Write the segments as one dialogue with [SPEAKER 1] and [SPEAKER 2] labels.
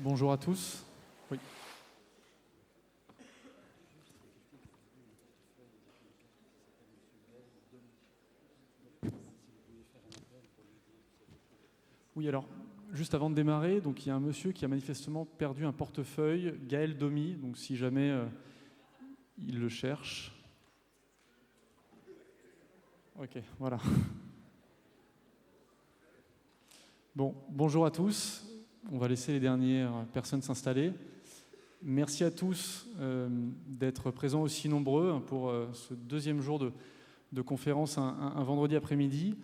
[SPEAKER 1] Bonjour à tous. Oui. Oui, alors, juste avant de démarrer, donc, il y a un monsieur qui a manifestement perdu un portefeuille, Gaël Domy, donc si jamais il le cherche. Ok, voilà. Bon, bonjour à tous. On va laisser les dernières personnes s'installer. Merci à tous d'être présents aussi nombreux pour ce deuxième jour de conférence un vendredi après-midi.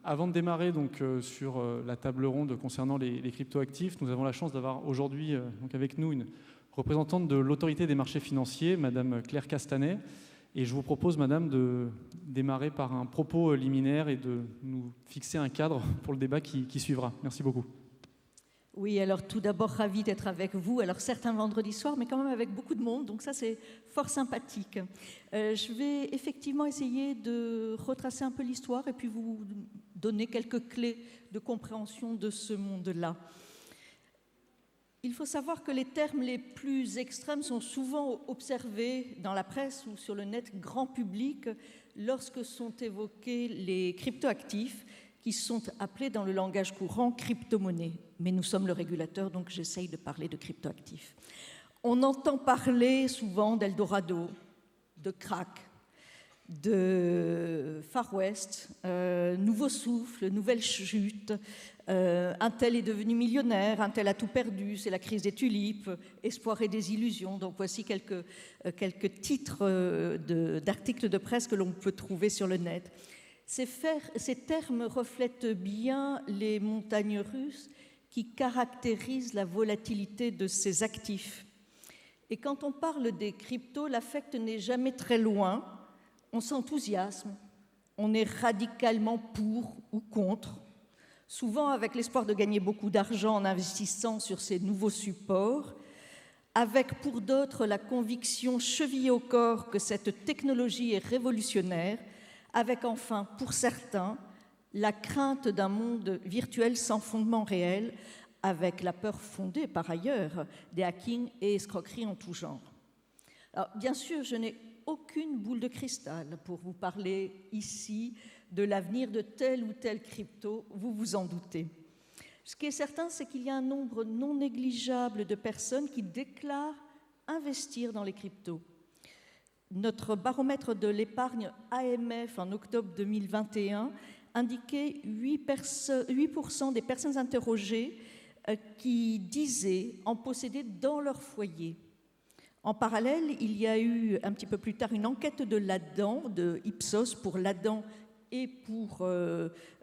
[SPEAKER 1] Avant de démarrer donc, sur la table ronde concernant les cryptoactifs, nous avons la chance d'avoir aujourd'hui donc avec nous une représentante de l'autorité des marchés financiers, Madame Claire Castanet. Et je vous propose, Madame, de démarrer par un propos liminaire et de nous fixer un cadre pour le débat qui suivra. Merci beaucoup.
[SPEAKER 2] Oui, alors tout d'abord, ravi d'être avec vous. Alors certes un vendredi soir, mais quand même avec beaucoup de monde, donc ça c'est fort sympathique. Je vais effectivement essayer de retracer un peu l'histoire et puis vous donner quelques clés de compréhension de ce monde-là. Il faut savoir que les termes les plus extrêmes sont souvent observés dans la presse ou sur le net grand public lorsque sont évoqués les cryptoactifs, qui sont appelés dans le langage courant crypto-monnaies. Mais nous sommes le régulateur, donc j'essaye de parler de cryptoactifs. On entend parler souvent d'Eldorado, de crack, de Far West, nouveau souffle, nouvelle chute, un tel est devenu millionnaire, un tel a tout perdu, c'est la crise des tulipes, espoir et désillusion. Donc voici quelques titres d'articles de presse que l'on peut trouver sur le net. Ces termes reflètent bien les montagnes russes qui caractérisent la volatilité de ces actifs. Et quand on parle des cryptos, l'affect n'est jamais très loin. On s'enthousiasme, on est radicalement pour ou contre, souvent avec l'espoir de gagner beaucoup d'argent en investissant sur ces nouveaux supports, avec pour d'autres la conviction chevillée au corps que cette technologie est révolutionnaire, avec enfin, pour certains, la crainte d'un monde virtuel sans fondement réel, avec la peur fondée, par ailleurs, des hackings et escroqueries en tout genre. Alors, bien sûr, je n'ai aucune boule de cristal pour vous parler ici de l'avenir de telle ou telle crypto, vous vous en doutez. Ce qui est certain, c'est qu'il y a un nombre non négligeable de personnes qui déclarent investir dans les cryptos. Notre baromètre de l'épargne AMF en octobre 2021 indiquait 8% des personnes interrogées qui disaient en posséder dans leur foyer. En parallèle, il y a eu un petit peu plus tard une enquête de l'ADAN, de Ipsos pour l'ADAN et pour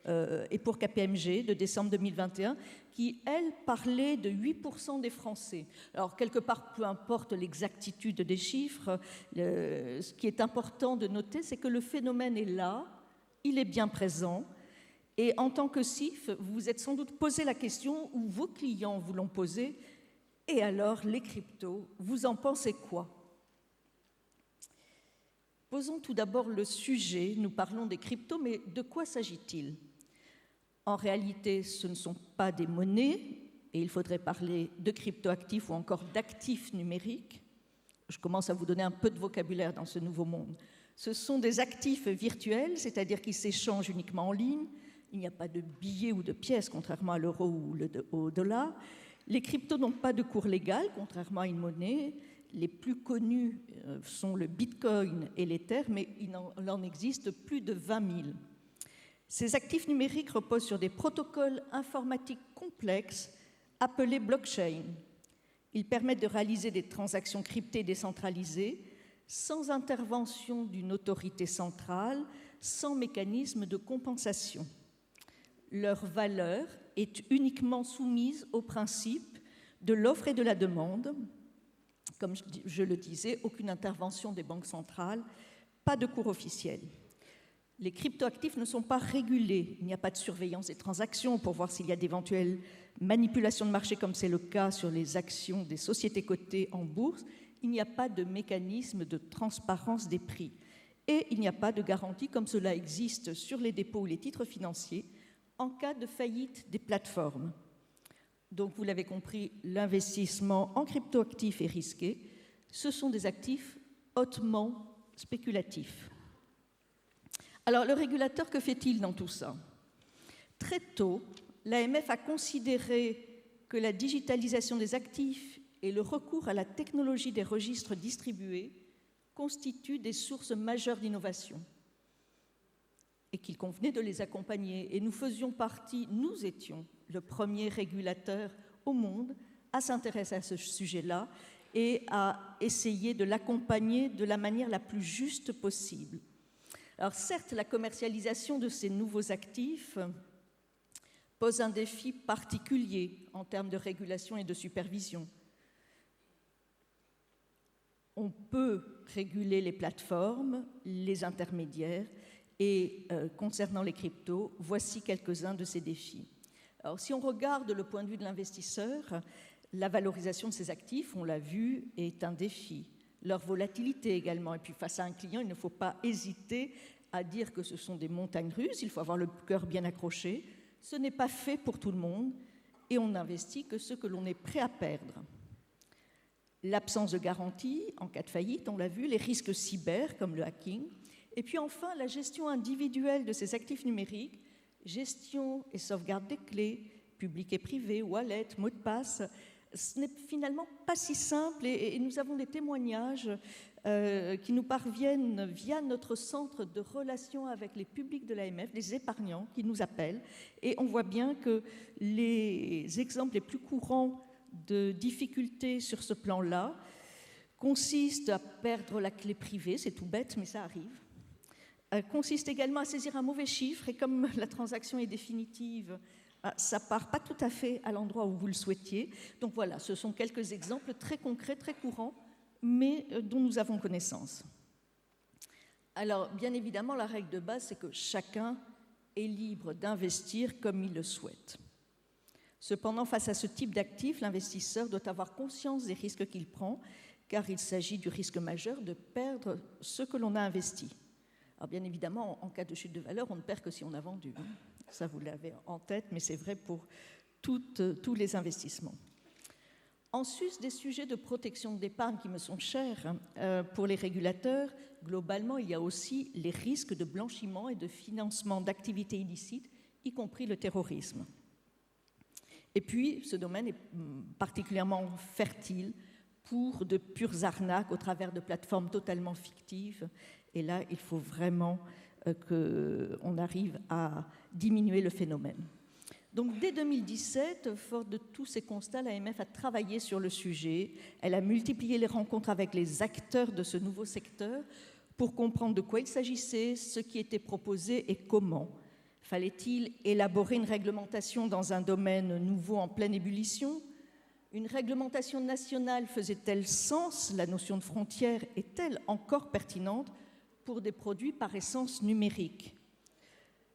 [SPEAKER 2] KPMG de décembre 2021, qui, elle, parlait de 8% des Français. Alors, quelque part, peu importe l'exactitude des chiffres, ce qui est important de noter, c'est que le phénomène est là, il est bien présent, et en tant que CIF, vous vous êtes sans doute posé la question, ou vos clients vous l'ont posé, et alors, les cryptos, vous en pensez quoi ? Posons tout d'abord le sujet. Nous parlons des cryptos, mais de quoi s'agit-il ? En réalité, ce ne sont pas des monnaies, et il faudrait parler de cryptoactifs ou encore d'actifs numériques. Je commence à vous donner un peu de vocabulaire dans ce nouveau monde. Ce sont des actifs virtuels, c'est-à-dire qui s'échangent uniquement en ligne. Il n'y a pas de billets ou de pièces, contrairement à l'euro ou au dollar. Les cryptos n'ont pas de cours légal, contrairement à une monnaie. Les plus connus sont le Bitcoin et l'Ether, mais il en existe plus de 20 000. Ces actifs numériques reposent sur des protocoles informatiques complexes appelés blockchain. Ils permettent de réaliser des transactions cryptées décentralisées sans intervention d'une autorité centrale, sans mécanisme de compensation. Leur valeur est uniquement soumise au principe de l'offre et de la demande. Comme je le disais, aucune intervention des banques centrales, pas de cours officiel. Les cryptoactifs ne sont pas régulés. Il n'y a pas de surveillance des transactions pour voir s'il y a d'éventuelles manipulations de marché, comme c'est le cas sur les actions des sociétés cotées en bourse. Il n'y a pas de mécanisme de transparence des prix. Et il n'y a pas de garantie, comme cela existe sur les dépôts ou les titres financiers, en cas de faillite des plateformes. Donc, vous l'avez compris, l'investissement en cryptoactifs est risqué. Ce sont des actifs hautement spéculatifs. Alors, le régulateur, que fait-il dans tout ça? Très tôt, l'AMF a considéré que la digitalisation des actifs et le recours à la technologie des registres distribués constituent des sources majeures d'innovation et qu'il convenait de les accompagner. Et nous étions le premier régulateur au monde à s'intéresser à ce sujet-là et à essayer de l'accompagner de la manière la plus juste possible. Alors certes, la commercialisation de ces nouveaux actifs pose un défi particulier en termes de régulation et de supervision. On peut réguler les plateformes, les intermédiaires, et concernant les cryptos, voici quelques-uns de ces défis. Alors, si on regarde le point de vue de l'investisseur, la valorisation de ces actifs, on l'a vu, est un défi. Leur volatilité également. Et puis, face à un client, il ne faut pas hésiter à dire que ce sont des montagnes russes, il faut avoir le cœur bien accroché. Ce n'est pas fait pour tout le monde, et on n'investit que ce que l'on est prêt à perdre. L'absence de garantie en cas de faillite, on l'a vu, les risques cyber comme le hacking, et puis enfin la gestion individuelle de ces actifs numériques, gestion et sauvegarde des clés, publiques et privées, wallet, mots de passe. Ce n'est finalement pas si simple et nous avons des témoignages qui nous parviennent via notre centre de relations avec les publics de l'AMF, des épargnants qui nous appellent, et on voit bien que les exemples les plus courants de difficultés sur ce plan-là consistent à perdre la clé privée, c'est tout bête, mais ça arrive, consiste également à saisir un mauvais chiffre, et comme la transaction est définitive, ça part pas tout à fait à l'endroit où vous le souhaitiez. Donc voilà, ce sont quelques exemples très concrets, très courants, mais dont nous avons connaissance. Alors, bien évidemment, la règle de base, c'est que chacun est libre d'investir comme il le souhaite. Cependant, face à ce type d'actifs, l'investisseur doit avoir conscience des risques qu'il prend, car il s'agit du risque majeur de perdre ce que l'on a investi. Alors, bien évidemment, en cas de chute de valeur, on ne perd que si on a vendu. Ça, vous l'avez en tête, mais c'est vrai pour tous les investissements. En sus des sujets de protection de l'épargne qui me sont chers pour les régulateurs, globalement, il y a aussi les risques de blanchiment et de financement d'activités illicites, y compris le terrorisme. Et puis, ce domaine est particulièrement fertile pour de pures arnaques au travers de plateformes totalement fictives. Et là, il faut vraiment qu'on arrive à diminuer le phénomène. Donc, dès 2017, forte de tous ces constats, l'AMF a travaillé sur le sujet. Elle a multiplié les rencontres avec les acteurs de ce nouveau secteur pour comprendre de quoi il s'agissait, ce qui était proposé et comment. Fallait-il élaborer une réglementation dans un domaine nouveau en pleine ébullition? Une réglementation nationale faisait-elle sens? La notion de frontière est-elle encore pertinente pour des produits par essence numériques?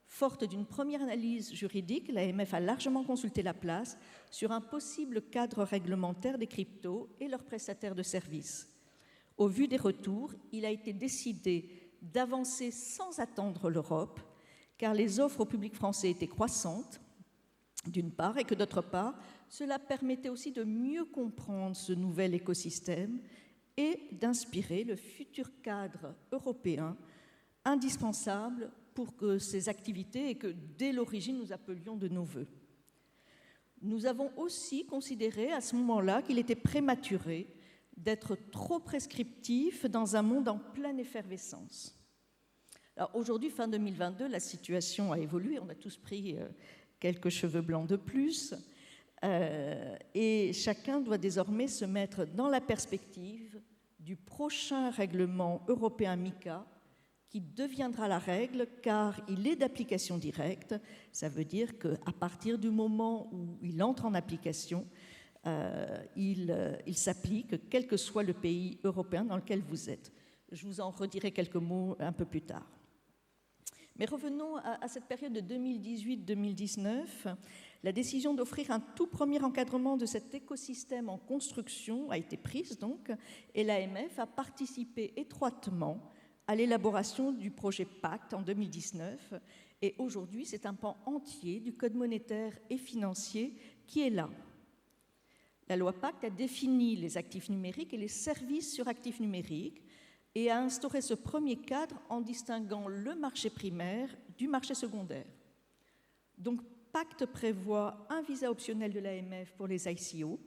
[SPEAKER 2] Forte d'une première analyse juridique, l'AMF a largement consulté la place sur un possible cadre réglementaire des cryptos et leurs prestataires de services. Au vu des retours, il a été décidé d'avancer sans attendre l'Europe, car les offres au public français étaient croissantes, d'une part, et que d'autre part, cela permettait aussi de mieux comprendre ce nouvel écosystème et d'inspirer le futur cadre européen indispensable pour que ces activités et que dès l'origine nous appelions de nos vœux. Nous avons aussi considéré à ce moment-là qu'il était prématuré d'être trop prescriptif dans un monde en pleine effervescence. Alors aujourd'hui, fin 2022, la situation a évolué, on a tous pris quelques cheveux blancs de plus, et chacun doit désormais se mettre dans la perspective du prochain règlement européen MiCA qui deviendra la règle car il est d'application directe. Ça veut dire qu'à partir du moment où il entre en application, il s'applique quel que soit le pays européen dans lequel vous êtes. Je vous en redirai quelques mots un peu plus tard. Mais revenons à cette période de 2018-2019. La décision d'offrir un tout premier encadrement de cet écosystème en construction a été prise donc, et l'AMF a participé étroitement à l'élaboration du projet Pacte en 2019. Et aujourd'hui, c'est un pan entier du Code monétaire et financier qui est là. la loi Pacte a défini les actifs numériques et les services sur actifs numériques et a instauré ce premier cadre en distinguant le marché primaire du marché secondaire. Donc, Pacte prévoit un visa optionnel de l'AMF pour les ICO,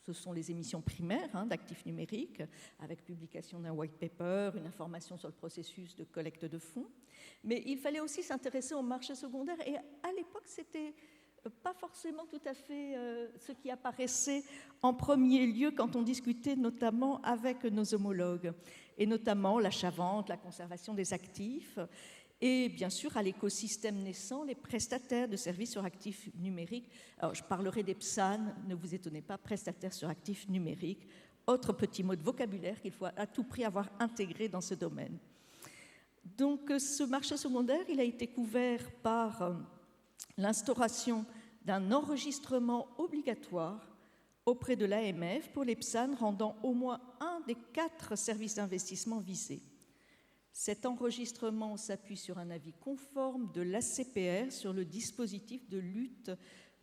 [SPEAKER 2] ce sont les émissions primaires d'actifs numériques, avec publication d'un white paper, une information sur le processus de collecte de fonds. Mais il fallait aussi s'intéresser au marché secondaire, et à l'époque, c'était pas forcément tout à fait ce qui apparaissait en premier lieu quand on discutait notamment avec nos homologues, et notamment l'achat-vente, la conservation des actifs, et bien sûr à l'écosystème naissant, les prestataires de services sur actifs numériques. Alors je parlerai des PSAN, ne vous étonnez pas, prestataires sur actifs numériques, autre petit mot de vocabulaire qu'il faut à tout prix avoir intégré dans ce domaine. Donc ce marché secondaire, il a été couvert par l'instauration d'un enregistrement obligatoire auprès de l'AMF pour les PSAN rendant au moins un des 4 services d'investissement visés. Cet enregistrement s'appuie sur un avis conforme de l'ACPR sur le dispositif de lutte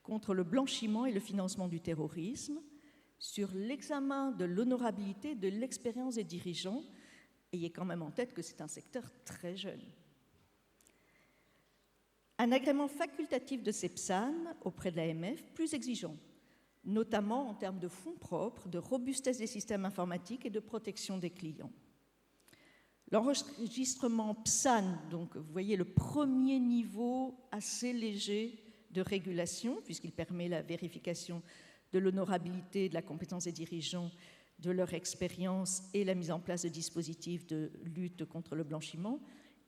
[SPEAKER 2] contre le blanchiment et le financement du terrorisme, sur l'examen de l'honorabilité et de l'expérience des dirigeants. Ayez quand même en tête que c'est un secteur très jeune. Un agrément facultatif de ces PSAN auprès de l'AMF plus exigeant, notamment en termes de fonds propres, de robustesse des systèmes informatiques et de protection des clients. L'enregistrement PSAN, donc vous voyez le premier niveau assez léger de régulation, puisqu'il permet la vérification de l'honorabilité, de la compétence des dirigeants, de leur expérience et la mise en place de dispositifs de lutte contre le blanchiment,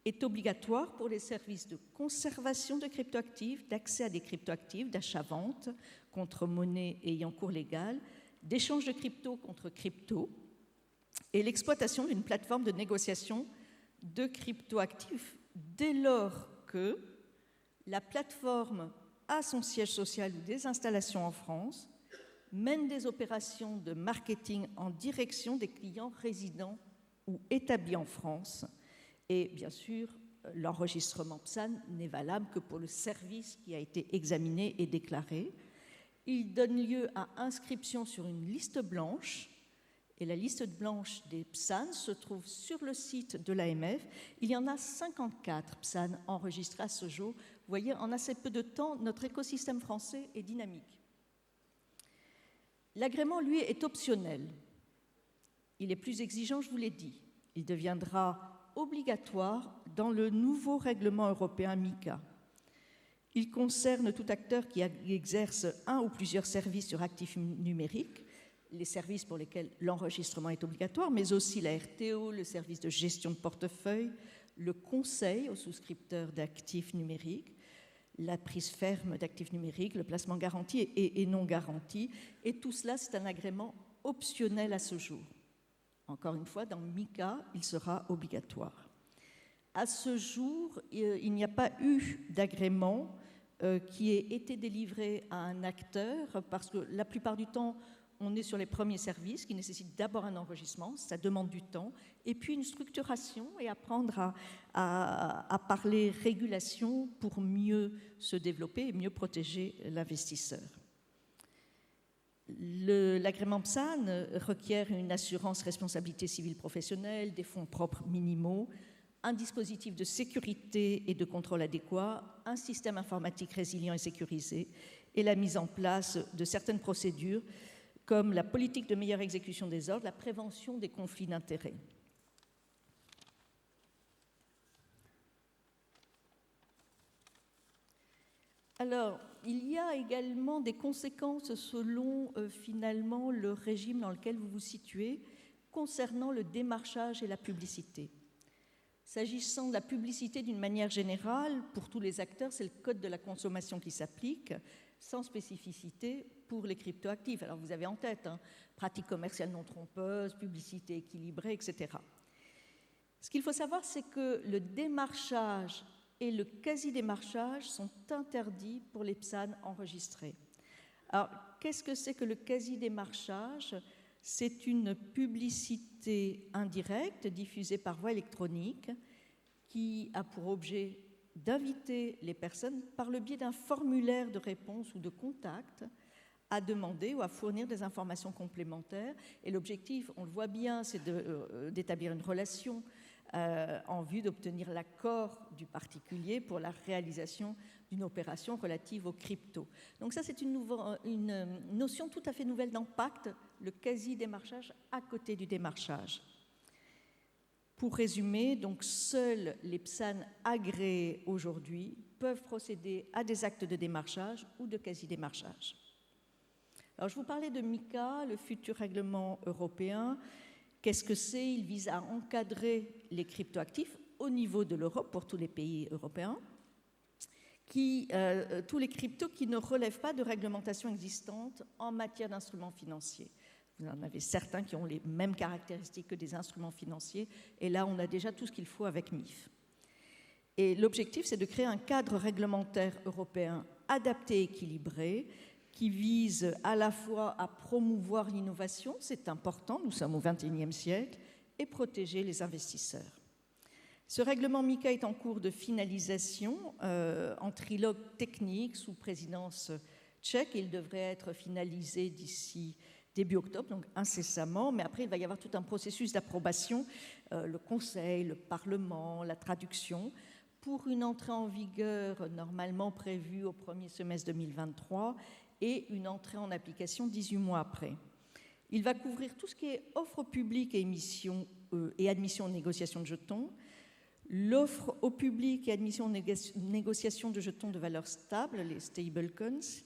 [SPEAKER 2] est obligatoire pour les services de conservation de cryptoactifs, d'accès à des cryptoactifs, d'achat-vente contre monnaie ayant cours légal, d'échange de crypto contre crypto, et l'exploitation d'une plateforme de négociation de cryptoactifs dès lors que la plateforme a son siège social ou des installations en France, mène des opérations de marketing en direction des clients résidents ou établis en France. Et bien sûr, l'enregistrement PSAN n'est valable que pour le service qui a été examiné et déclaré. Il donne lieu à inscription sur une liste blanche. Et la liste blanche des PSAN se trouve sur le site de l'AMF. Il y en a 54 PSAN enregistrés à ce jour. Vous voyez, en assez peu de temps, notre écosystème français est dynamique. L'agrément, lui, est optionnel. Il est plus exigeant, je vous l'ai dit. Il deviendra obligatoire dans le nouveau règlement européen MiCA. Il concerne tout acteur qui exerce un ou plusieurs services sur actifs numériques, les services pour lesquels l'enregistrement est obligatoire, mais aussi la RTO, le service de gestion de portefeuille, le conseil aux souscripteurs d'actifs numériques, la prise ferme d'actifs numériques, le placement garanti et non garanti. Et tout cela, c'est un agrément optionnel à ce jour. Encore une fois, dans MiCA, il sera obligatoire. À ce jour, il n'y a pas eu d'agrément qui ait été délivré à un acteur, parce que la plupart du temps, on est sur les premiers services qui nécessitent d'abord un enregistrement, ça demande du temps, et puis une structuration et apprendre à parler régulation pour mieux se développer et mieux protéger l'investisseur. L'agrément PSAN requiert une assurance responsabilité civile professionnelle, des fonds propres minimaux, un dispositif de sécurité et de contrôle adéquat, un système informatique résilient et sécurisé, et la mise en place de certaines procédures comme la politique de meilleure exécution des ordres, la prévention des conflits d'intérêts. Alors, il y a également des conséquences selon finalement le régime dans lequel vous vous situez concernant le démarchage et la publicité. S'agissant de la publicité d'une manière générale, pour tous les acteurs, c'est le code de la consommation qui s'applique, sans spécificité pour les cryptoactifs. Alors vous avez en tête, pratiques commerciales non trompeuses, publicité équilibrée, etc. Ce qu'il faut savoir, c'est que le démarchage et le quasi-démarchage sont interdits pour les PSAN enregistrés. Alors, qu'est-ce que c'est que le quasi-démarchage ? C'est une publicité indirecte diffusée par voie électronique qui a pour objet d'inviter les personnes par le biais d'un formulaire de réponse ou de contact à demander ou à fournir des informations complémentaires. Et l'objectif, on le voit bien, c'est d'établir une relation en vue d'obtenir l'accord du particulier pour la réalisation d'une opération relative aux cryptos. Donc ça, c'est une notion tout à fait nouvelle dans Pacte, le quasi-démarchage à côté du démarchage. Pour résumer, donc seuls les PSAN agréés aujourd'hui peuvent procéder à des actes de démarchage ou de quasi-démarchage. Alors, je vous parlais de MiCA, le futur règlement européen. Qu'est-ce que c'est? Il vise à encadrer les cryptoactifs au niveau de l'Europe pour tous les pays européens, tous les cryptos qui ne relèvent pas de réglementation existante en matière d'instruments financiers. Vous en avez certains qui ont les mêmes caractéristiques que des instruments financiers, et là, on a déjà tout ce qu'il faut avec MIF. Et l'objectif, c'est de créer un cadre réglementaire européen adapté et équilibré, qui vise à la fois à promouvoir l'innovation, c'est important, nous sommes au XXIe siècle, et protéger les investisseurs. Ce règlement MiCA est en cours de finalisation en trilogue technique sous présidence tchèque. Il devrait être finalisé d'ici début octobre, donc incessamment, mais après il va y avoir tout un processus d'approbation, le Conseil, le Parlement, la traduction, pour une entrée en vigueur normalement prévue au premier semestre 2023 et une entrée en application 18 mois après. Il va couvrir tout ce qui est offre publique et admission aux négociations de jetons, l'offre au public et admission aux négociations de jetons de valeur stable, les stablecoins,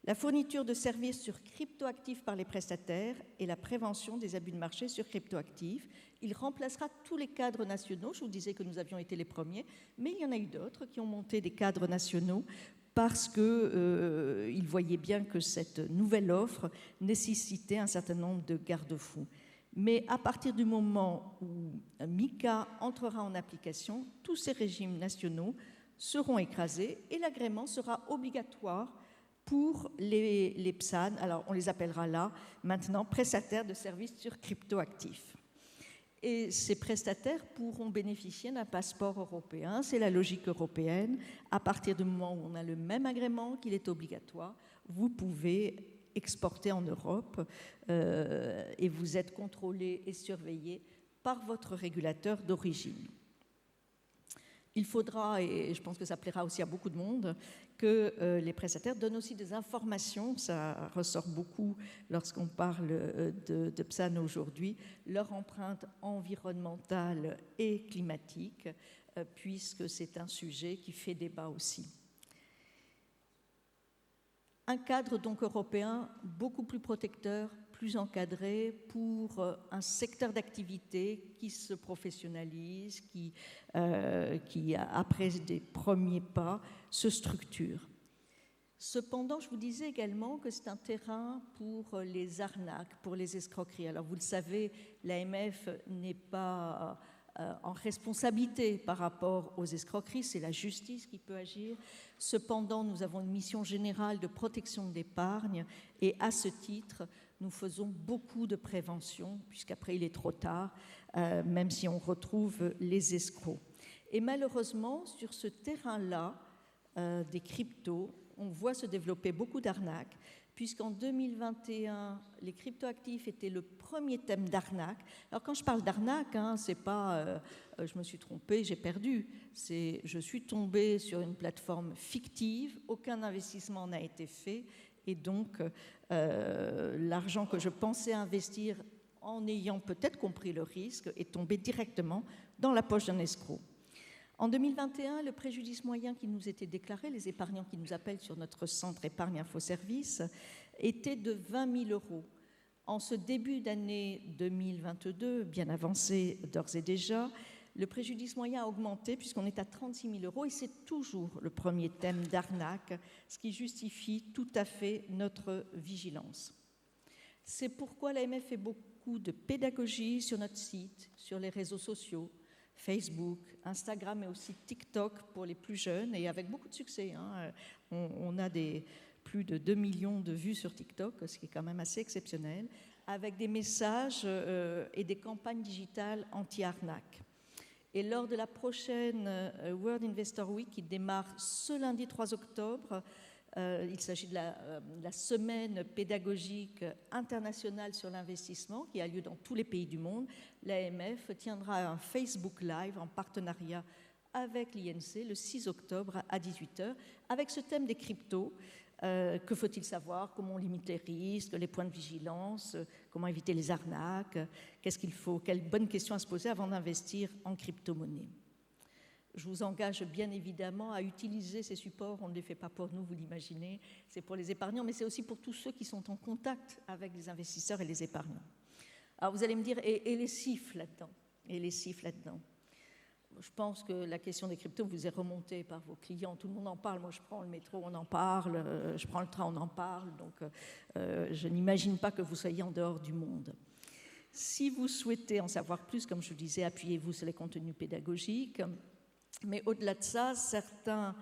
[SPEAKER 2] la fourniture de services sur cryptoactifs par les prestataires et la prévention des abus de marché sur cryptoactifs. Il remplacera tous les cadres nationaux. Je vous disais que nous avions été les premiers, mais il y en a eu d'autres qui ont monté des cadres nationaux parce qu'ils voyaient bien que cette nouvelle offre nécessitait un certain nombre de garde-fous. Mais à partir du moment où MiCA entrera en application, tous ces régimes nationaux seront écrasés et l'agrément sera obligatoire pour les PSAN. Alors, on les appellera là, maintenant, prestataires de services sur cryptoactifs. Et ces prestataires pourront bénéficier d'un passeport européen. C'est la logique européenne. À partir du moment où on a le même agrément, qu'il est obligatoire, vous pouvez exporter en Europe et vous êtes contrôlé et surveillé par votre régulateur d'origine. Il faudra, et je pense que ça plaira aussi à beaucoup de monde, que les prestataires donnent aussi des informations, ça ressort beaucoup lorsqu'on parle de PSAN aujourd'hui, leur empreinte environnementale et climatique, puisque c'est un sujet qui fait débat aussi. Un cadre donc européen beaucoup plus protecteur, plus encadré pour un secteur d'activité qui se professionnalise, qui après des premiers pas, se structure. Cependant, je vous disais également que c'est un terrain pour les arnaques, pour les escroqueries. Alors vous le savez, l'AMF n'est pas en responsabilité par rapport aux escroqueries, c'est la justice qui peut agir. Cependant, nous avons une mission générale de protection de l'épargne et à ce titre, nous faisons beaucoup de prévention, puisqu'après il est trop tard, même si on retrouve les escrocs. Et malheureusement, sur ce terrain-là, des cryptos, on voit se développer beaucoup d'arnaques, puisqu'en 2021, les cryptoactifs étaient le premier thème d'arnaque. Alors quand je parle d'arnaque, c'est pas je me suis trompée, j'ai perdu, c'est je suis tombée sur une plateforme fictive, aucun investissement n'a été fait, et donc l'argent que je pensais investir en ayant peut-être compris le risque est tombé directement dans la poche d'un escroc. En 2021, le préjudice moyen qui nous était déclaré, les épargnants qui nous appellent sur notre centre épargne info-service, était de 20 000 €. En ce début d'année 2022, bien avancé d'ores et déjà, le préjudice moyen a augmenté puisqu'on est à 36 000 € et c'est toujours le premier thème d'arnaque, ce qui justifie tout à fait notre vigilance. C'est pourquoi l'AMF fait beaucoup de pédagogie sur notre site, sur les réseaux sociaux, Facebook, Instagram et aussi TikTok pour les plus jeunes et avec beaucoup de succès. On a plus de 2 millions de vues sur TikTok, ce qui est quand même assez exceptionnel, avec des messages et des campagnes digitales anti-arnaque. Et lors de la prochaine World Investor Week qui démarre ce lundi 3 octobre, Il s'agit de la semaine pédagogique internationale sur l'investissement qui a lieu dans tous les pays du monde. L'AMF tiendra un Facebook Live en partenariat avec l'INC le 6 octobre à 18h avec ce thème des cryptos. Que faut-il savoir? Comment on limite les risques, les points de vigilance, comment éviter les arnaques, qu'est-ce qu'il faut, quelles bonnes questions à se poser avant d'investir en crypto-monnaie. Je vous engage bien évidemment à utiliser ces supports. On ne les fait pas pour nous, vous l'imaginez. C'est pour les épargnants, mais c'est aussi pour tous ceux qui sont en contact avec les investisseurs et les épargnants. Alors vous allez me dire, et les CIF là-dedans? Et les CIF là-dedans? Je pense que la question des cryptos vous est remontée par vos clients. Tout le monde en parle. Moi, je prends le métro, on en parle. Je prends le train, on en parle. Donc, je n'imagine pas que vous soyez en dehors du monde. Si vous souhaitez en savoir plus, comme je vous disais, appuyez-vous sur les contenus pédagogiques. Mais au-delà de ça, certains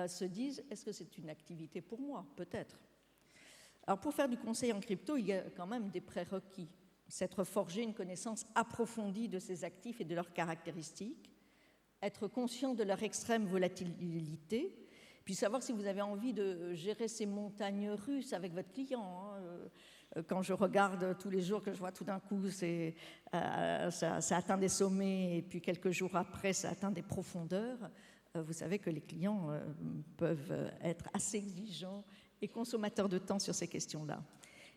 [SPEAKER 2] se disent, est-ce que c'est une activité pour moi? Peut-être. Alors, pour faire du conseil en crypto, il y a quand même des prérequis. S'être forgé une connaissance approfondie de ces actifs et de leurs caractéristiques, être conscient de leur extrême volatilité, puis savoir si vous avez envie de gérer ces montagnes russes avec votre client. Quand je regarde tous les jours, que je vois tout d'un coup, ça atteint des sommets, et puis quelques jours après, ça atteint des profondeurs, vous savez que les clients peuvent être assez exigeants et consommateurs de temps sur ces questions-là.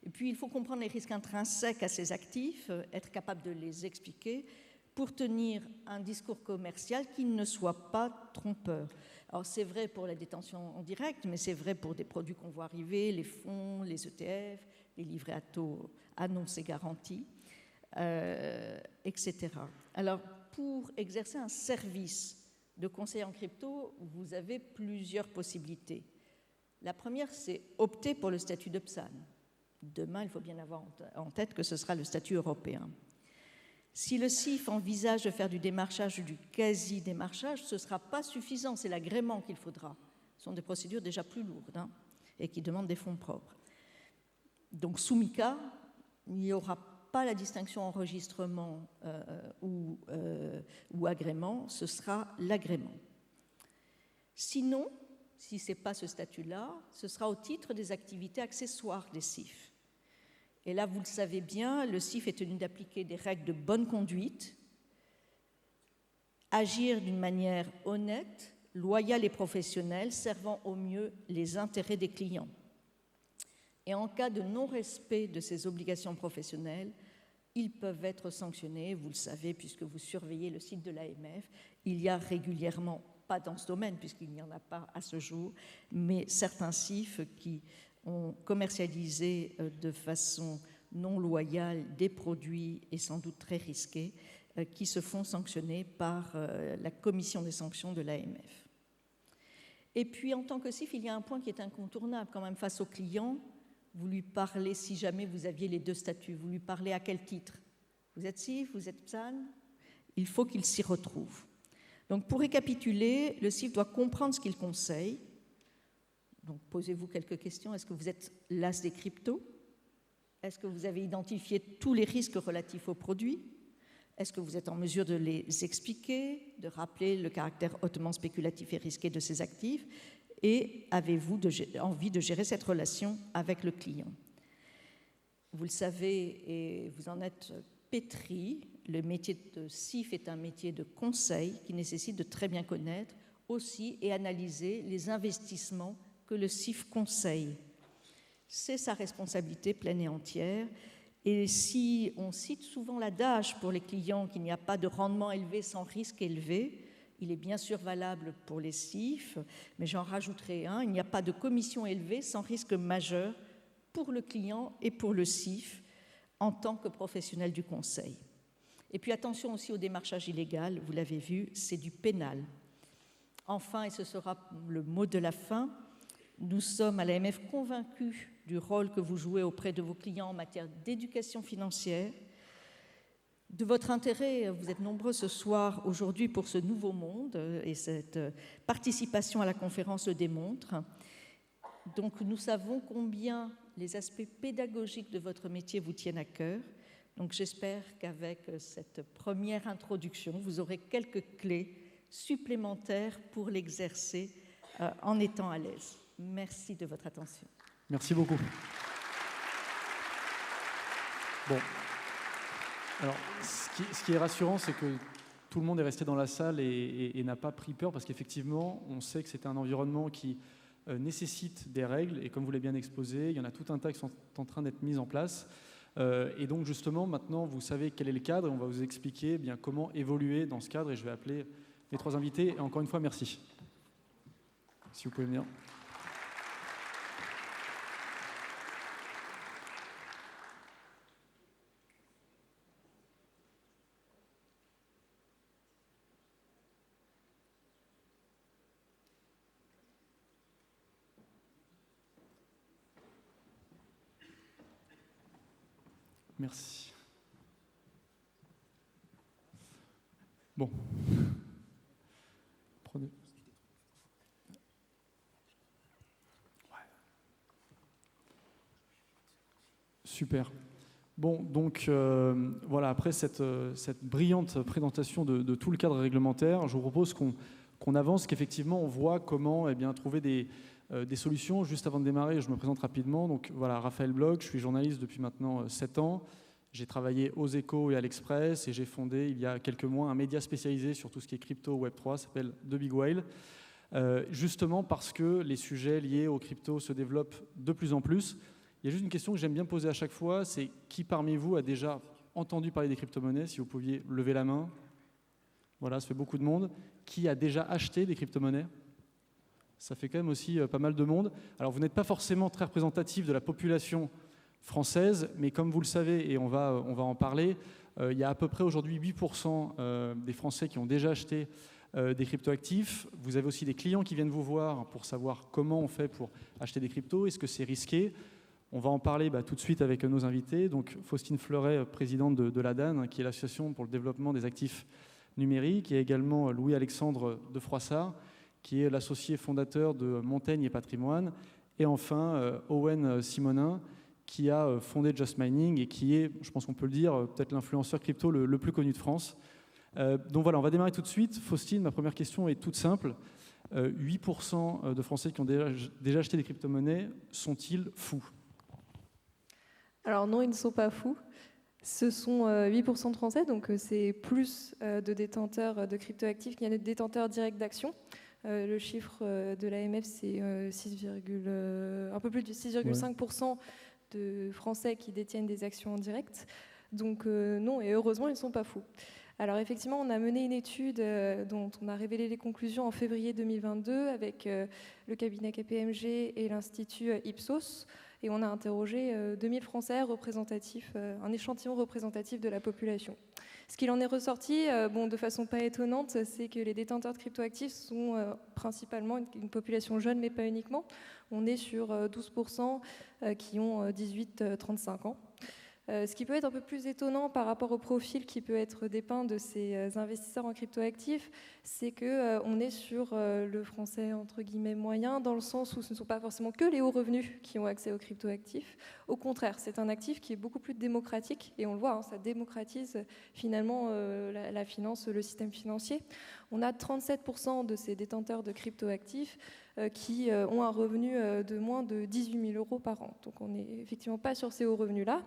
[SPEAKER 2] Et puis, il faut comprendre les risques intrinsèques à ces actifs, être capable de les expliquer, pour tenir un discours commercial qui ne soit pas trompeur. Alors c'est vrai pour la détention en direct, mais c'est vrai pour des produits qu'on voit arriver, les fonds, les ETF, les livrets à taux annoncés garantis, etc. Alors pour exercer un service de conseil en crypto, vous avez plusieurs possibilités. La première, c'est opter pour le statut de PSAN. Demain, il faut bien avoir en tête que ce sera le statut européen. Si le CIF envisage de faire du démarchage ou du quasi-démarchage, ce ne sera pas suffisant, c'est l'agrément qu'il faudra. Ce sont des procédures déjà plus lourdes et qui demandent des fonds propres. Donc sous MiCA, il n'y aura pas la distinction enregistrement ou agrément, ce sera l'agrément. Sinon, si ce n'est pas ce statut-là, ce sera au titre des activités accessoires des CIF. Et là, vous le savez bien, le CIF est tenu d'appliquer des règles de bonne conduite, agir d'une manière honnête, loyale et professionnelle, servant au mieux les intérêts des clients. Et en cas de non-respect de ces obligations professionnelles, ils peuvent être sanctionnés, vous le savez, puisque vous surveillez le site de l'AMF. Il y a régulièrement, pas dans ce domaine, puisqu'il n'y en a pas à ce jour, mais certains CIF qui ont commercialisé de façon non loyale des produits et sans doute très risqués qui se font sanctionner par la commission des sanctions de l'AMF. Et puis en tant que CIF, il y a un point qui est incontournable quand même face au client. Vous lui parlez, si jamais vous aviez les deux statuts, vous lui parlez à quel titre? Vous êtes CIF, vous êtes PSAN? Il faut qu'il s'y retrouve. Donc pour récapituler, le CIF doit comprendre ce qu'il conseille. Donc, posez-vous quelques questions. Est-ce que vous êtes l'as des cryptos? Est-ce que vous avez identifié tous les risques relatifs aux produits? Est-ce que vous êtes en mesure de les expliquer, de rappeler le caractère hautement spéculatif et risqué de ces actifs? Et avez-vous envie de gérer cette relation avec le client? Vous le savez et vous en êtes pétri, le métier de CIF est un métier de conseil qui nécessite de très bien connaître aussi et analyser les investissements que le CIF conseille. C'est sa responsabilité pleine et entière. Et si on cite souvent l'adage pour les clients qu'il n'y a pas de rendement élevé sans risque élevé, il est bien sûr valable pour les CIF, mais j'en rajouterai un, il n'y a pas de commission élevée sans risque majeur pour le client et pour le CIF en tant que professionnel du conseil. Et puis attention aussi au démarchage illégal, vous l'avez vu, c'est du pénal. Enfin, et ce sera le mot de la fin, nous sommes à l'AMF convaincus du rôle que vous jouez auprès de vos clients en matière d'éducation financière, de votre intérêt. Vous êtes nombreux ce soir, aujourd'hui, pour ce nouveau monde, et cette participation à la conférence le démontre. Donc, nous savons combien les aspects pédagogiques de votre métier vous tiennent à cœur. Donc, j'espère qu'avec cette première introduction, vous aurez quelques clés supplémentaires pour l'exercer en étant à l'aise. Merci de votre attention.
[SPEAKER 1] Merci beaucoup. Bon. Alors, ce qui est rassurant, c'est que tout le monde est resté dans la salle et n'a pas pris peur, parce qu'effectivement, on sait que c'est un environnement qui nécessite des règles, et comme vous l'avez bien exposé, il y en a tout un tas qui sont en train d'être mises en place. Et donc, justement, maintenant, vous savez quel est le cadre, et on va vous expliquer eh bien, comment évoluer dans ce cadre, et je vais appeler les 3 invités. Et encore une fois, merci. Si vous pouvez venir. Merci. Bon. Prenez. Ouais. Super. Bon, donc voilà, après cette brillante présentation de tout le cadre réglementaire, je vous propose qu'on avance, qu'effectivement on voit comment trouver des solutions. Juste avant de démarrer, je me présente rapidement. Donc voilà, Raphaël Bloch, je suis journaliste depuis maintenant 7 ans. J'ai travaillé aux Échos et à l'Express et j'ai fondé il y a quelques mois un média spécialisé sur tout ce qui est crypto Web3, ça s'appelle The Big Whale. Justement parce que les sujets liés aux cryptos se développent de plus en plus. Il y a juste une question que j'aime bien poser à chaque fois, c'est qui parmi vous a déjà entendu parler des crypto-monnaies? Si vous pouviez lever la main. Voilà, ça fait beaucoup de monde. Qui a déjà acheté des crypto-monnaies? Ça fait quand même aussi pas mal de monde. Alors vous n'êtes pas forcément très représentatif de la population française, mais comme vous le savez, et on va en parler, il y a à peu près aujourd'hui 8% des Français qui ont déjà acheté des cryptoactifs. Vous avez aussi des clients qui viennent vous voir pour savoir comment on fait pour acheter des cryptos, est-ce que c'est risqué? On va en parler tout de suite avec nos invités. Donc Faustine Fleuret, présidente de l'ADAN, qui est l'Association pour le développement des actifs numériques, et également Louis-Alexandre de Froissart, qui est l'associé fondateur de Montaigne et Patrimoine, et enfin Owen Simonin, qui a fondé Just Mining et qui est, je pense qu'on peut le dire, peut-être l'influenceur crypto le plus connu de France. Donc voilà, on va démarrer tout de suite. Faustine, ma première question est toute simple. 8% de Français qui ont déjà acheté des crypto-monnaies, sont-ils fous?
[SPEAKER 3] Alors non, ils ne sont pas fous. Ce sont 8% de Français, donc c'est plus de détenteurs de cryptoactifs qu'il y a de détenteurs directs d'actions. Le chiffre de l'AMF, c'est un peu plus de 6,5% de Français qui détiennent des actions en direct. Donc non, et heureusement, ils ne sont pas fous. Alors effectivement, on a mené une étude dont on a révélé les conclusions en février 2022 avec le cabinet KPMG et l'Institut Ipsos. Et on a interrogé 2000 Français représentatifs, un échantillon représentatif de la population. Ce qu'il en est ressorti, de façon pas étonnante, c'est que les détenteurs de cryptoactifs sont principalement une population jeune, mais pas uniquement. On est sur 12% qui ont 18-35 ans. Ce qui peut être un peu plus étonnant par rapport au profil qui peut être dépeint de ces investisseurs en cryptoactifs, c'est qu'on est sur le français entre guillemets moyen, dans le sens où ce ne sont pas forcément que les hauts revenus qui ont accès aux cryptoactifs. Au contraire, c'est un actif qui est beaucoup plus démocratique, et on le voit, ça démocratise finalement la finance, le système financier. On a 37% de ces détenteurs de cryptoactifs qui ont un revenu de moins de 18 000 € par an. Donc on n'est effectivement pas sur ces hauts revenus-là.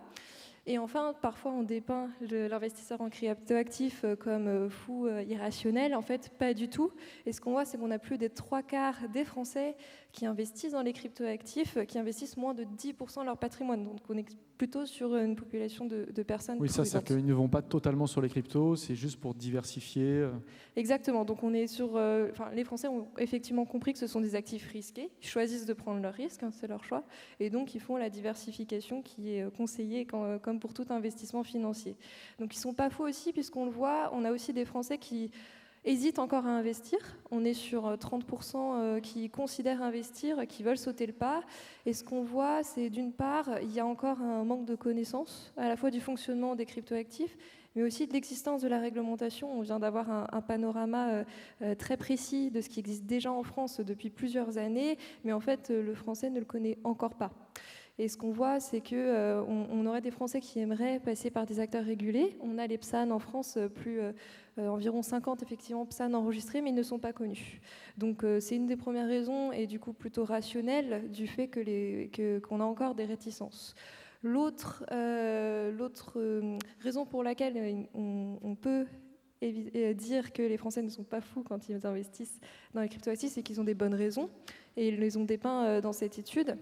[SPEAKER 3] Et enfin, parfois on dépeint l'investisseur en cryptoactifs comme fou, irrationnel. En fait, pas du tout. Et ce qu'on voit, c'est qu'on a plus des 3/4 des Français qui investissent dans les cryptoactifs, qui investissent moins de 10% de leur patrimoine. Donc on est plutôt sur une population de personnes
[SPEAKER 1] prudentes. Ça, c'est-à-dire qu'ils ne vont pas totalement sur les cryptos, c'est juste pour diversifier.
[SPEAKER 3] Exactement. Donc on est sur... les Français ont effectivement compris que ce sont des actifs risqués. Ils choisissent de prendre leurs risques, c'est leur choix. Et donc ils font la diversification qui est conseillée comme pour tout investissement financier. Donc ils ne sont pas faux aussi, puisqu'on le voit, on a aussi des Français qui hésitent encore à investir. On est sur 30% qui considèrent investir, qui veulent sauter le pas. Et ce qu'on voit, c'est d'une part, il y a encore un manque de connaissances, à la fois du fonctionnement des cryptoactifs, mais aussi de l'existence de la réglementation. On vient d'avoir un panorama très précis de ce qui existe déjà en France depuis plusieurs années, mais en fait, le français ne le connaît encore pas. Et ce qu'on voit, c'est qu'on aurait des Français qui aimeraient passer par des acteurs régulés. On a les PSAN en France, environ 50 effectivement PSAN enregistrés, mais ils ne sont pas connus. Donc c'est une des premières raisons, et du coup plutôt rationnelle, du fait qu'on a encore des réticences. L'autre raison pour laquelle on peut dire que les Français ne sont pas fous quand ils investissent dans les cryptoactifs, c'est qu'ils ont des bonnes raisons, et ils les ont dépeints dans cette étude.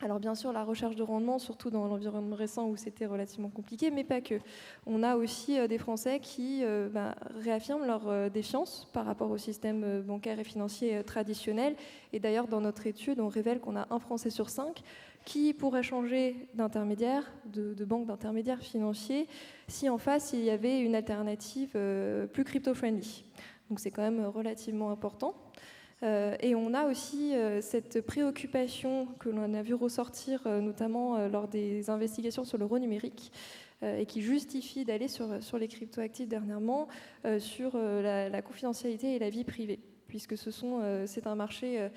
[SPEAKER 3] Alors bien sûr, la recherche de rendement, surtout dans l'environnement récent où c'était relativement compliqué, mais pas que. On a aussi des Français qui réaffirment leur défiance par rapport au système bancaire et financier traditionnel. Et d'ailleurs, dans notre étude, on révèle qu'on a un Français sur 5 qui pourrait changer d'intermédiaire, de banque d'intermédiaire financier, si en face, il y avait une alternative plus crypto-friendly. Donc c'est quand même relativement important. Et on a aussi cette préoccupation que l'on a vu ressortir notamment lors des investigations sur l'euro numérique et qui justifie d'aller sur les cryptoactifs dernièrement, sur la confidentialité et la vie privée, puisque c'est un marché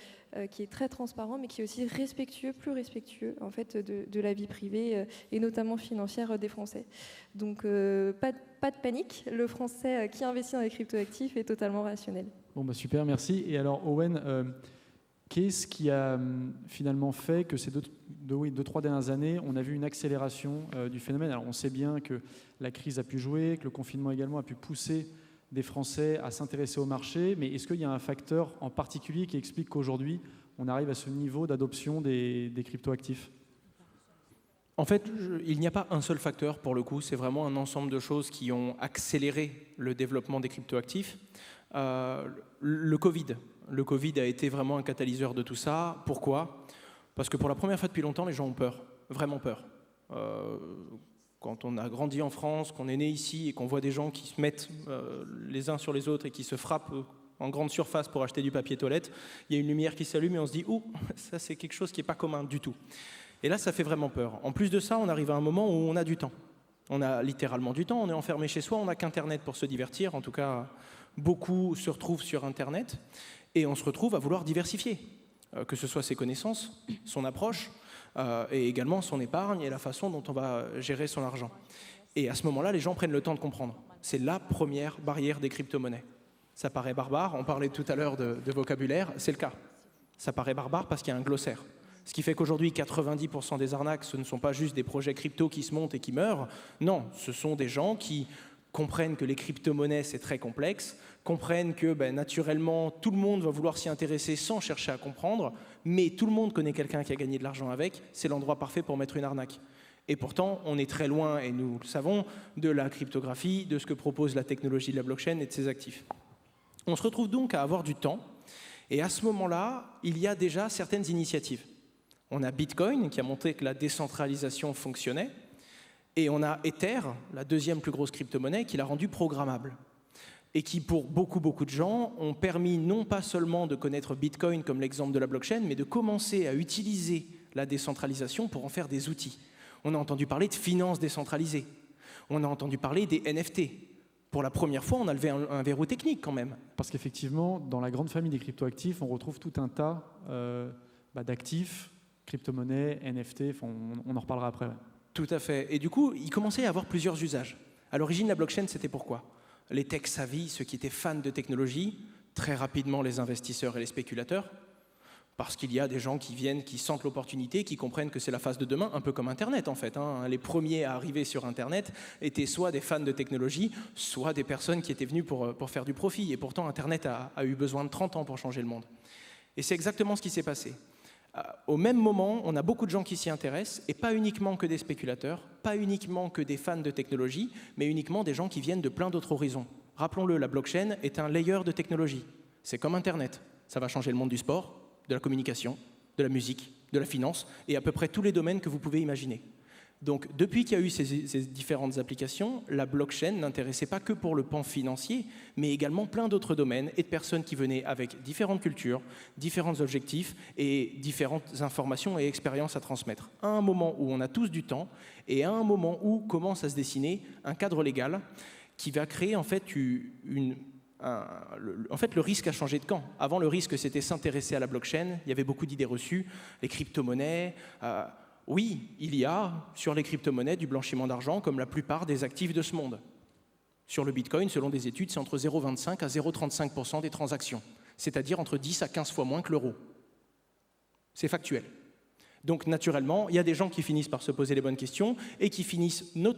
[SPEAKER 3] qui est très transparent, mais qui est aussi plus respectueux en fait, de la vie privée et notamment financière des Français. Donc pas de panique, le Français qui investit dans les cryptoactifs est totalement rationnel.
[SPEAKER 1] Bon, bah super, merci. Et alors, Owen, qu'est-ce qui a finalement fait que ces deux, 3 dernières années, on a vu une accélération du phénomène? Alors, on sait bien que la crise a pu jouer, que le confinement également a pu pousser des Français à s'intéresser au marché, mais est-ce qu'il y a un facteur en particulier qui explique qu'aujourd'hui, on arrive à ce niveau d'adoption des cryptoactifs?
[SPEAKER 4] En fait, il n'y a pas un seul facteur pour le coup, c'est vraiment un ensemble de choses qui ont accéléré le développement des cryptoactifs. Le Covid a été vraiment un catalyseur de tout ça. Pourquoi? Parce que pour la première fois depuis longtemps, les gens ont peur, vraiment peur. Quand on a grandi en France, qu'on est né ici et qu'on voit des gens qui se mettent les uns sur les autres et qui se frappent en grande surface pour acheter du papier toilette, il y a une lumière qui s'allume et on se dit « Ouh, ça c'est quelque chose qui n'est pas commun du tout ». Et là, ça fait vraiment peur. En plus de ça, on arrive à un moment où on a du temps. On a littéralement du temps, on est enfermé chez soi, on n'a qu'Internet pour se divertir. En tout cas, beaucoup se retrouvent sur Internet et on se retrouve à vouloir diversifier, que ce soit ses connaissances, son approche et également son épargne et la façon dont on va gérer son argent. Et à ce moment-là, les gens prennent le temps de comprendre. C'est la première barrière des crypto-monnaies. Ça paraît barbare, on parlait tout à l'heure de vocabulaire, c'est le cas. Ça paraît barbare parce qu'il y a un glossaire. Ce qui fait qu'aujourd'hui, 90% des arnaques, ce ne sont pas juste des projets crypto qui se montent et qui meurent. Non, ce sont des gens qui comprennent que les crypto-monnaies, c'est très complexe, comprennent que naturellement, tout le monde va vouloir s'y intéresser sans chercher à comprendre, mais tout le monde connaît quelqu'un qui a gagné de l'argent avec, c'est l'endroit parfait pour mettre une arnaque. Et pourtant, on est très loin, et nous le savons, de la cryptographie, de ce que propose la technologie de la blockchain et de ses actifs. On se retrouve donc à avoir du temps, et à ce moment-là, il y a déjà certaines initiatives. On a Bitcoin qui a montré que la décentralisation fonctionnait, et on a Ether, la deuxième plus grosse crypto-monnaie, qui l'a rendue programmable. Et qui, pour beaucoup de gens, ont permis non pas seulement de connaître Bitcoin comme l'exemple de la blockchain, mais de commencer à utiliser la décentralisation pour en faire des outils. On a entendu parler de finances décentralisées. On a entendu parler des NFT. Pour la première fois, on a levé un verrou technique quand même.
[SPEAKER 1] Parce qu'effectivement, dans la grande famille des cryptoactifs, on retrouve tout un tas d'actifs, crypto-monnaies, NFT, on en reparlera après. Ouais.
[SPEAKER 4] Tout à fait. Et du coup, il commençait à y avoir plusieurs usages. À l'origine, la blockchain, c'était pourquoi? Les tech savvy, ceux qui étaient fans de technologie, très rapidement les investisseurs et les spéculateurs, parce qu'il y a des gens qui viennent, qui sentent l'opportunité, qui comprennent que c'est la phase de demain, un peu comme Internet en fait. Les premiers à arriver sur Internet étaient soit des fans de technologie, soit des personnes qui étaient venues pour faire du profit. Et pourtant, Internet a eu besoin de 30 ans pour changer le monde. Et c'est exactement ce qui s'est passé. Au même moment, on a beaucoup de gens qui s'y intéressent, et pas uniquement que des spéculateurs, pas uniquement que des fans de technologie, mais uniquement des gens qui viennent de plein d'autres horizons. Rappelons-le, la blockchain est un layer de technologie. C'est comme Internet. Ça va changer le monde du sport, de la communication, de la musique, de la finance, et à peu près tous les domaines que vous pouvez imaginer. Donc, depuis qu'il y a eu ces différentes applications, la blockchain n'intéressait pas que pour le pan financier, mais également plein d'autres domaines et de personnes qui venaient avec différentes cultures, différents objectifs et différentes informations et expériences à transmettre. À un moment où on a tous du temps et à un moment où commence à se dessiner un cadre légal qui va créer en fait le risque a changé de camp. Avant, le risque, c'était s'intéresser à la blockchain. Il y avait beaucoup d'idées reçues, les crypto-monnaies. oui, il y a sur les crypto-monnaies du blanchiment d'argent comme la plupart des actifs de ce monde. Sur le Bitcoin, selon des études, c'est entre 0,25 à 0,35% des transactions, c'est-à-dire entre 10 à 15 fois moins que l'euro. C'est factuel. Donc naturellement, il y a des gens qui finissent par se poser les bonnes questions et qui finissent notamment